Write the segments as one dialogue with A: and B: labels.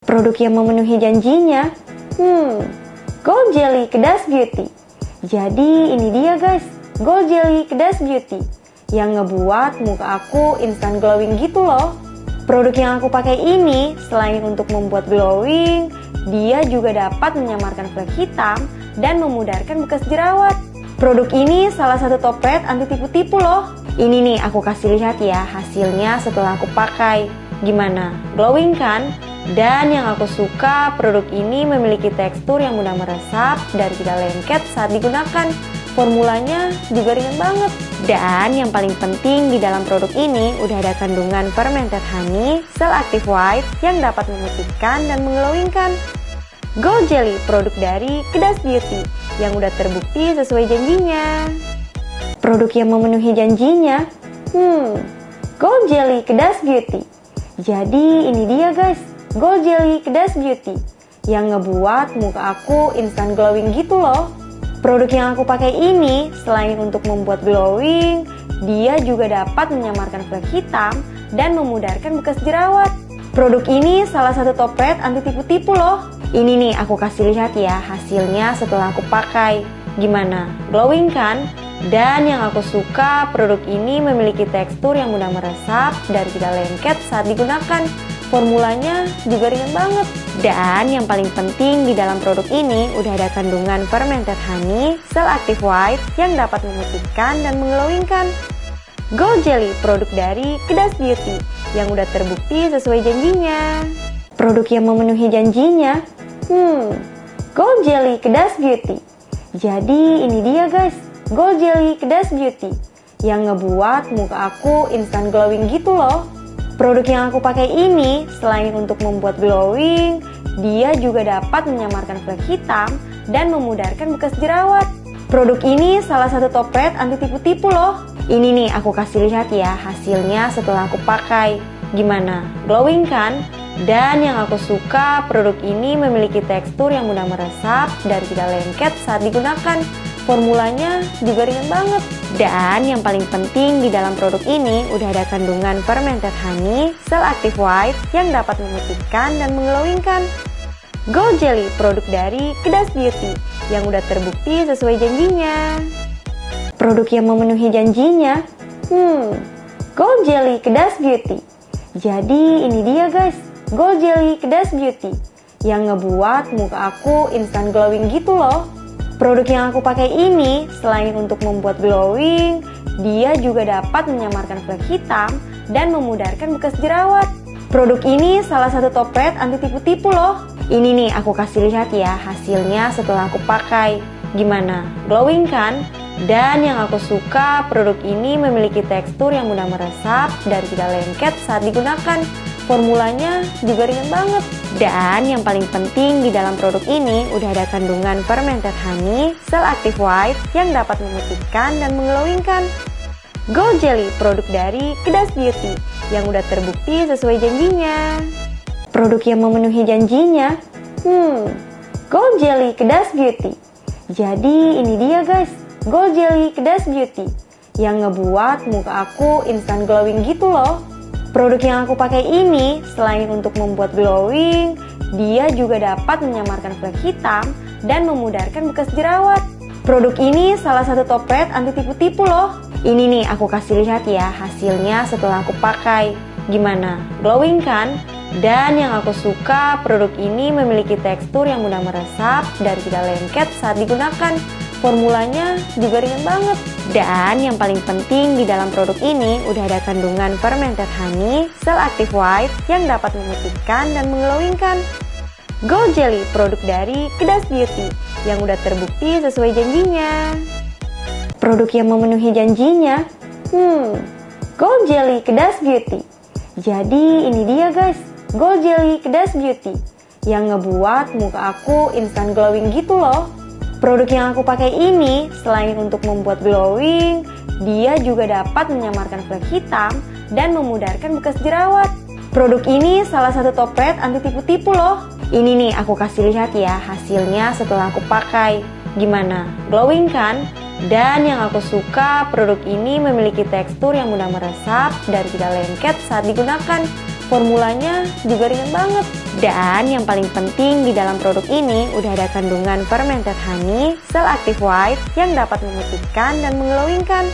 A: Produk yang memenuhi janjinya? Gold Jelly Kedas Beauty. Jadi ini dia guys, Gold Jelly Kedas Beauty yang ngebuat muka aku instan glowing gitu loh. Produk yang aku pakai ini selain untuk membuat glowing, dia juga dapat menyamarkan flek hitam dan memudarkan bekas jerawat. Produk ini salah satu top red anti tipu-tipu loh. Ini nih aku kasih lihat ya hasilnya setelah aku pakai. Gimana? Glowing kan? Dan yang aku suka, produk ini memiliki tekstur yang mudah meresap dan tidak lengket saat digunakan. Formulanya juga ringan banget. Dan yang paling penting di dalam produk ini udah ada kandungan fermented honey, sel active white yang dapat memutihkan dan mengglowingkan. Gold Jelly, produk dari Kedas Beauty yang udah terbukti sesuai janjinya. Produk yang memenuhi janjinya? Gold Jelly Kedas Beauty. Jadi ini dia guys, Gold Jelly Kedas Beauty yang ngebuat muka aku instan glowing gitu loh. Produk yang aku pakai ini selain untuk membuat glowing, dia juga dapat menyamarkan flek hitam dan memudarkan bekas jerawat. Produk ini salah satu top red anti tipu-tipu loh. Ini nih aku kasih lihat ya hasilnya setelah aku pakai. Gimana? Glowing kan? Dan yang aku suka, produk ini memiliki tekstur yang mudah meresap dan tidak lengket saat digunakan. Formulanya juga ringan banget. Dan yang paling penting di dalam produk ini udah ada kandungan fermented honey, sel active white yang dapat memutihkan dan mengglowingkan. Gold Jelly, produk dari Kedas Beauty yang udah terbukti sesuai janjinya. Produk yang memenuhi janjinya? Gold Jelly Kedas Beauty. Jadi ini dia guys, Gold Jelly Kedas Beauty yang ngebuat muka aku instan glowing gitu loh. Produk yang aku pakai ini selain untuk membuat glowing, dia juga dapat menyamarkan flek hitam dan memudarkan bekas jerawat. Produk ini salah satu top red anti tipu-tipu loh. Ini nih aku kasih lihat ya hasilnya setelah aku pakai. Gimana? Glowing kan? Dan yang aku suka, produk ini memiliki tekstur yang mudah meresap dan tidak lengket saat digunakan. Formulanya juga ringan banget. Dan yang paling penting di dalam produk ini udah ada kandungan fermented honey, sel active white yang dapat memutihkan dan mengglowingkan. Gold Jelly, produk dari Kedas Beauty yang udah terbukti sesuai janjinya. Produk yang memenuhi janjinya? Gold Jelly Kedas Beauty. Jadi ini dia guys, Gold Jelly Kedas Beauty yang ngebuat muka aku instan glowing gitu loh. Produk yang aku pakai ini selain untuk membuat glowing, dia juga dapat menyamarkan flek hitam dan memudarkan bekas jerawat. Produk ini salah satu top red anti tipu-tipu loh. Ini nih aku kasih lihat ya hasilnya setelah aku pakai. Gimana? Glowing kan? Dan yang aku suka, produk ini memiliki tekstur yang mudah meresap dan tidak lengket saat digunakan. Formulanya juga ringan banget. Dan yang paling penting di dalam produk ini udah ada kandungan fermented honey, sel active white yang dapat memutihkan dan mengglowingkan. Gold Jelly, produk dari Kedas Beauty yang udah terbukti sesuai janjinya. Produk yang memenuhi janjinya? Gold Jelly Kedas Beauty. Jadi ini dia guys, Gold Jelly Kedas Beauty yang ngebuat muka aku instan glowing gitu loh. Produk yang aku pakai ini selain untuk membuat glowing, dia juga dapat menyamarkan flek hitam dan memudarkan bekas jerawat. Produk ini salah satu top red anti tipu-tipu loh. Ini nih aku kasih lihat ya hasilnya setelah aku pakai. Gimana? Glowing kan? Dan yang aku suka, produk ini memiliki tekstur yang mudah meresap dan tidak lengket saat digunakan. Formulanya juga ringan banget. Dan yang paling penting di dalam produk ini udah ada kandungan fermented honey, sel active white yang dapat memutihkan dan mengglowingkan. Gold Jelly, produk dari Kedas Beauty yang udah terbukti sesuai janjinya. Produk yang memenuhi janjinya? Gold Jelly Kedas Beauty. Jadi ini dia guys, Gold Jelly Kedas Beauty yang ngebuat muka aku instan glowing gitu loh. Produk yang aku pakai ini selain untuk membuat glowing, dia juga dapat menyamarkan flek hitam dan memudarkan bekas jerawat. Produk ini salah satu top red anti tipu-tipu loh. Ini nih aku kasih lihat ya hasilnya setelah aku pakai. Gimana? Glowing kan? Dan yang aku suka, produk ini memiliki tekstur yang mudah meresap dan tidak lengket saat digunakan. Formulanya juga ringan banget. Dan yang paling penting di dalam produk ini udah ada kandungan fermented honey, sel active white yang dapat memutihkan dan mengglowingkan.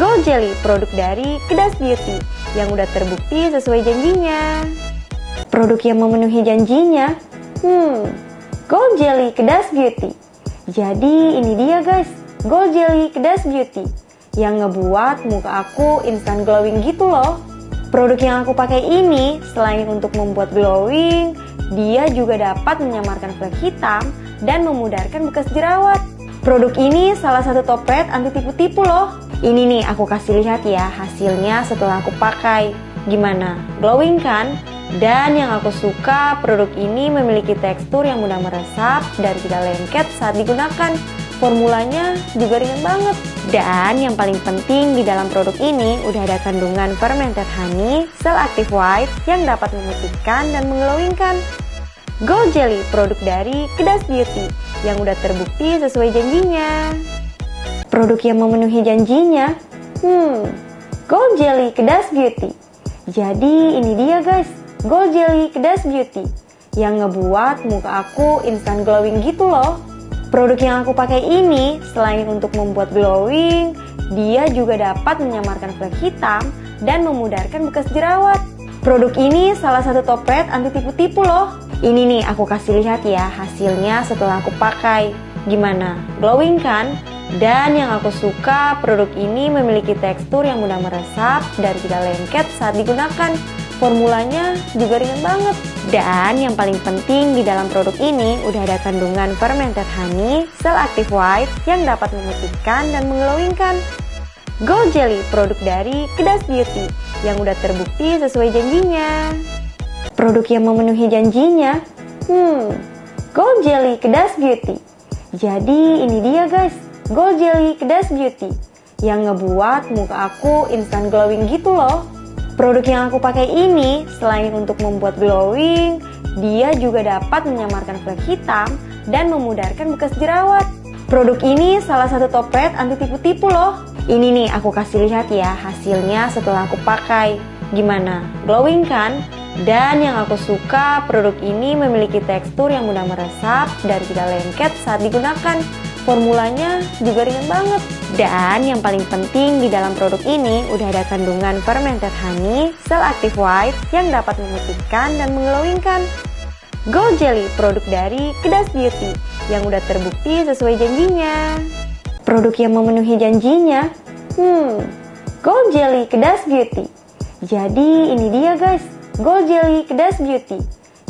A: Gold Jelly, produk dari Kedas Beauty yang udah terbukti sesuai janjinya. Produk yang memenuhi janjinya? Gold Jelly Kedas Beauty. Jadi ini dia guys, Gold Jelly Kedas Beauty yang ngebuat muka aku instan glowing gitu loh. Produk yang aku pakai ini selain untuk membuat glowing, dia juga dapat menyamarkan flek hitam dan memudarkan bekas jerawat. Produk ini salah satu topet anti tipu-tipu loh. Ini nih aku kasih lihat ya hasilnya setelah aku pakai. Gimana? Glowing kan? Dan yang aku suka, produk ini memiliki tekstur yang mudah meresap dan tidak lengket saat digunakan. Formulanya juga ringan banget. Dan yang paling penting di dalam produk ini udah ada kandungan fermented honey, sel active white yang dapat memutihkan dan mengglowingkan. Gold Jelly, produk dari Kedas Beauty yang udah terbukti sesuai janjinya. Produk yang memenuhi janjinya? Gold Jelly Kedas Beauty. Jadi ini dia guys, Gold Jelly Kedas Beauty yang ngebuat muka aku instan glowing gitu loh. Produk yang aku pakai ini selain untuk membuat glowing, dia juga dapat menyamarkan flek hitam dan memudarkan bekas jerawat. Produk ini salah satu topet anti tipu-tipu loh. Ini nih aku kasih lihat ya hasilnya setelah aku pakai. Gimana? Glowing kan? Dan yang aku suka, produk ini memiliki tekstur yang mudah meresap dan tidak lengket saat digunakan. Formulanya juga ringan banget. Dan yang paling penting di dalam produk ini udah ada kandungan fermented honey, sel active white yang dapat memutihkan dan mengglowingkan. Gold Jelly, produk dari Kedas Beauty yang udah terbukti sesuai janjinya. Produk yang memenuhi janjinya? Gold Jelly Kedas Beauty. Jadi ini dia guys, Gold Jelly Kedas Beauty yang ngebuat muka aku instan glowing gitu loh. Produk yang aku pakai ini selain untuk membuat glowing, dia juga dapat menyamarkan flek hitam dan memudarkan bekas jerawat. Produk ini salah satu topet anti tipu-tipu loh. Ini nih aku kasih lihat ya hasilnya setelah aku pakai. Gimana? Glowing kan? Dan yang aku suka, produk ini memiliki tekstur yang mudah meresap dan tidak lengket saat digunakan. Formulanya juga ringan banget. Dan yang paling penting di dalam produk ini udah ada kandungan fermented honey, sel active white yang dapat memutihkan dan mengglowingkan. Gold Jelly, produk dari Kedas Beauty yang udah terbukti sesuai janjinya. Produk yang memenuhi janjinya? Gold Jelly Kedas Beauty. Jadi ini dia guys, Gold Jelly Kedas Beauty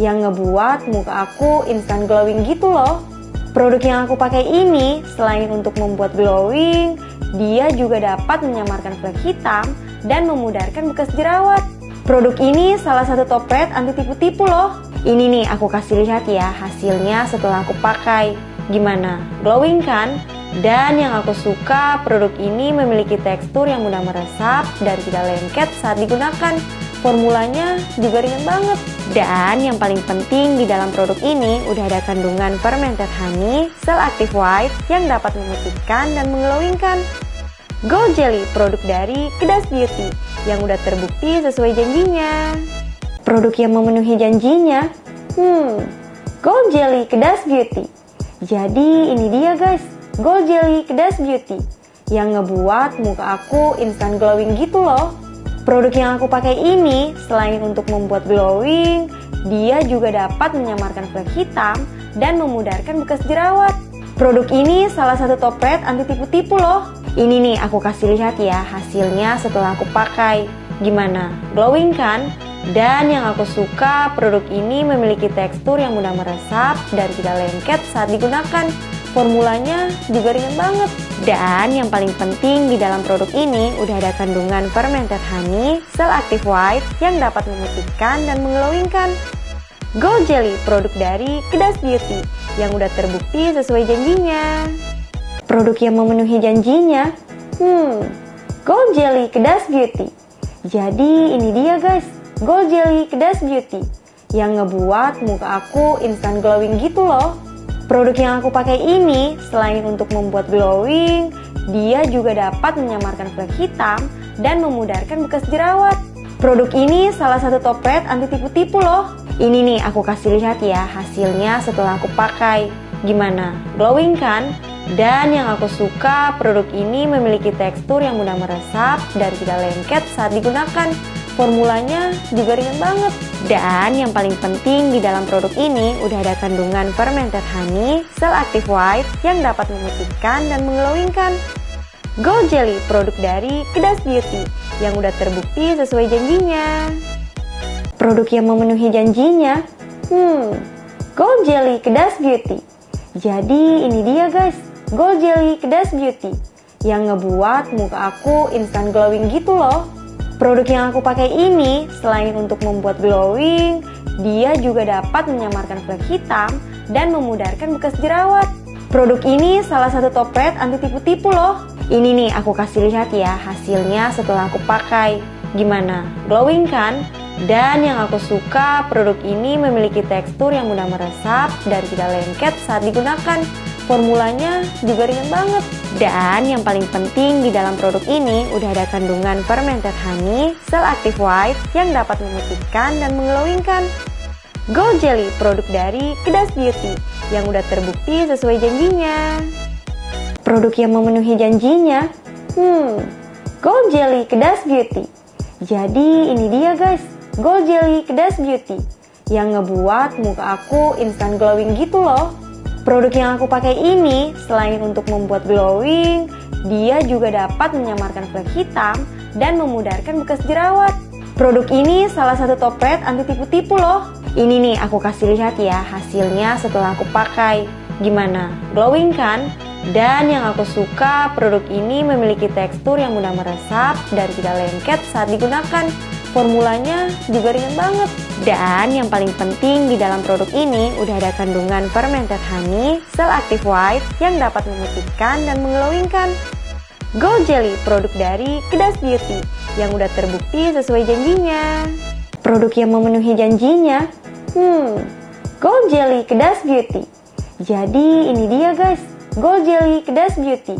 A: yang ngebuat muka aku instan glowing gitu loh. Produk yang aku pakai ini selain untuk membuat glowing, dia juga dapat menyamarkan flek hitam dan memudarkan bekas jerawat. Produk ini salah satu topet anti tipu-tipu loh. Ini nih aku kasih lihat ya hasilnya setelah aku pakai. Gimana? Glowing kan? Dan yang aku suka, produk ini memiliki tekstur yang mudah meresap dan tidak lengket saat digunakan. Formulanya juga ringan banget. Dan yang paling penting di dalam produk ini udah ada kandungan fermented honey, sel active white yang dapat memutihkan dan mengglowingkan. Gold Jelly, produk dari Kedas Beauty yang udah terbukti sesuai janjinya. Produk yang memenuhi janjinya? Gold Jelly Kedas Beauty. Jadi ini dia guys, Gold Jelly Kedas Beauty yang ngebuat muka aku instan glowing gitu loh. Produk yang aku pakai ini selain untuk membuat glowing, dia juga dapat menyamarkan flek hitam dan memudarkan bekas jerawat. Produk ini salah satu topet anti tipu-tipu loh. Ini nih aku kasih lihat ya hasilnya setelah aku pakai. Gimana? Glowing kan? Dan yang aku suka, produk ini memiliki tekstur yang mudah meresap dan tidak lengket saat digunakan. Formulanya juga ringan banget. Dan yang paling penting di dalam produk ini udah ada kandungan fermented honey, sel active white yang dapat memutihkan dan mengglowingkan. Gold Jelly, produk dari Kedas Beauty yang udah terbukti sesuai janjinya. Produk yang memenuhi janjinya? Gold Jelly Kedas Beauty. Jadi ini dia guys, Gold Jelly Kedas Beauty yang ngebuat muka aku instan glowing gitu loh. Produk yang aku pakai ini selain untuk membuat glowing, dia juga dapat menyamarkan flek hitam dan memudarkan bekas jerawat. Produk ini salah satu top red anti tipu-tipu loh. Ini nih aku kasih lihat ya hasilnya setelah aku pakai. Gimana? Glowing kan? Dan yang aku suka, produk ini memiliki tekstur yang mudah meresap dan tidak lengket saat digunakan. Formulanya juga ringan banget. Dan yang paling penting di dalam produk ini udah ada kandungan fermented honey, sel active white yang dapat memutihkan dan mengglowingkan. Gold Jelly, produk dari Kedas Beauty yang udah terbukti sesuai janjinya. Produk yang memenuhi janjinya? Gold Jelly Kedas Beauty. Jadi ini dia guys, Gold Jelly Kedas Beauty yang ngebuat muka aku instan glowing gitu loh. Produk yang aku pakai ini selain untuk membuat glowing, dia juga dapat menyamarkan flek hitam dan memudarkan bekas jerawat. Produk ini salah satu top red anti tipu-tipu loh. Ini nih aku kasih lihat ya hasilnya setelah aku pakai. Gimana? Glowing kan? Dan yang aku suka, produk ini memiliki tekstur yang mudah meresap dan tidak lengket saat digunakan. Formulanya juga ringan banget. Dan yang paling penting di dalam produk ini udah ada kandungan fermented honey, sel active white yang dapat memutihkan dan mengglowingkan. Gold Jelly, produk dari Kedas Beauty yang udah terbukti sesuai janjinya. Produk yang memenuhi janjinya? Gold Jelly Kedas Beauty. Jadi ini dia guys, Gold Jelly Kedas Beauty yang ngebuat muka aku instan glowing gitu loh. Produk yang aku pakai ini selain untuk membuat glowing, dia juga dapat menyamarkan flek hitam dan memudarkan bekas jerawat. Produk ini salah satu top red anti tipu-tipu loh. Ini nih aku kasih lihat ya hasilnya setelah aku pakai. Gimana? Glowing kan? Dan yang aku suka, produk ini memiliki tekstur yang mudah meresap dan tidak lengket saat digunakan. Formulanya juga ringan banget. Dan yang paling penting di dalam produk ini udah ada kandungan fermented honey, sel active white yang dapat memutihkan dan mengglowingkan. Gold Jelly, produk dari Kedas Beauty yang udah terbukti sesuai janjinya. Produk yang memenuhi janjinya? Gold Jelly Kedas Beauty. Jadi ini dia guys, Gold Jelly Kedas Beauty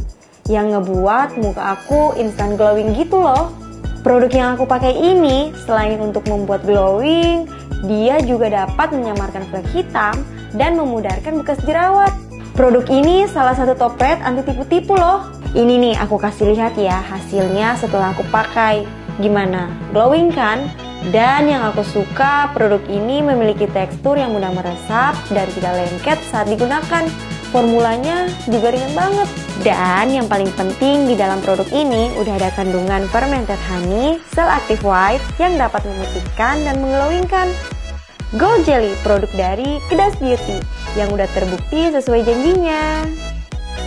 A: yang ngebuat muka aku instan glowing gitu loh. Produk yang aku pakai ini selain untuk membuat glowing, dia juga dapat menyamarkan flek hitam dan memudarkan bekas jerawat. Produk ini salah satu top red anti tipu-tipu loh. Ini nih aku kasih lihat ya hasilnya setelah aku pakai. Gimana? Glowing kan? Dan yang aku suka, produk ini memiliki tekstur yang mudah meresap dan tidak lengket saat digunakan. Formulanya juga ringan banget. Dan yang paling penting di dalam produk ini udah ada kandungan fermented honey, sel active white yang dapat memutihkan dan mengglowingkan. Gold Jelly, produk dari Kedas Beauty yang udah terbukti sesuai janjinya.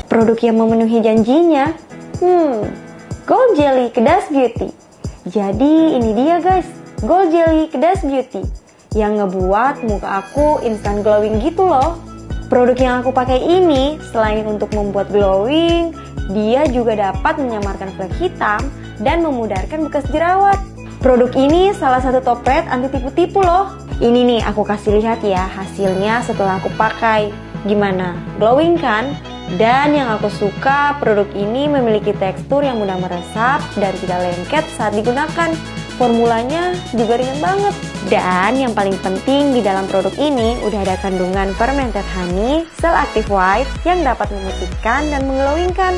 A: Produk yang memenuhi janjinya? Gold Jelly Kedas Beauty. Jadi ini dia guys, Gold Jelly Kedas Beauty yang ngebuat muka aku instan glowing gitu loh. Produk yang aku pakai ini selain untuk membuat glowing, dia juga dapat menyamarkan flek hitam dan memudarkan bekas jerawat. Produk ini salah satu top red anti tipu-tipu loh. Ini nih aku kasih lihat ya hasilnya setelah aku pakai. Gimana? Glowing kan? Dan yang aku suka, produk ini memiliki tekstur yang mudah meresap dan tidak lengket saat digunakan. Formulanya juga ringan banget. Dan yang paling penting di dalam produk ini udah ada kandungan fermented honey, sel active white yang dapat memutihkan dan mengglowingkan.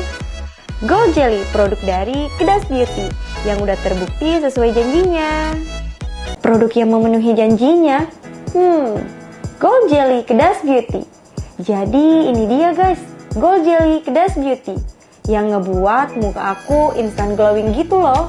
A: Gold Jelly, produk dari Kedas Beauty yang udah terbukti sesuai janjinya. Produk yang memenuhi janjinya? Gold Jelly Kedas Beauty. Jadi ini dia guys, Gold Jelly Kedas Beauty yang ngebuat muka aku instan glowing gitu loh.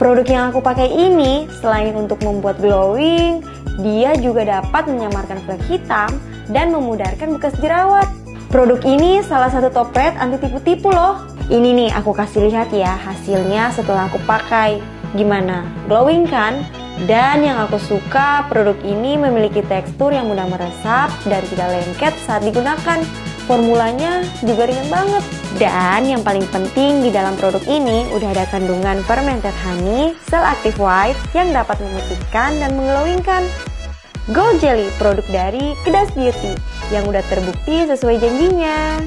A: Produk yang aku pakai ini selain untuk membuat glowing, dia juga dapat menyamarkan flek hitam dan memudarkan bekas jerawat. Produk ini salah satu top red anti tipu-tipu loh. Ini nih aku kasih lihat ya hasilnya setelah aku pakai. Gimana? Glowing kan? Dan yang aku suka, produk ini memiliki tekstur yang mudah meresap dan tidak lengket saat digunakan. Formulanya juga ringan banget. Dan yang paling penting di dalam produk ini udah ada kandungan fermented honey, sel active white yang dapat memutihkan dan mengglowingkan. Gold Jelly, produk dari Kedas Beauty yang udah terbukti sesuai janjinya.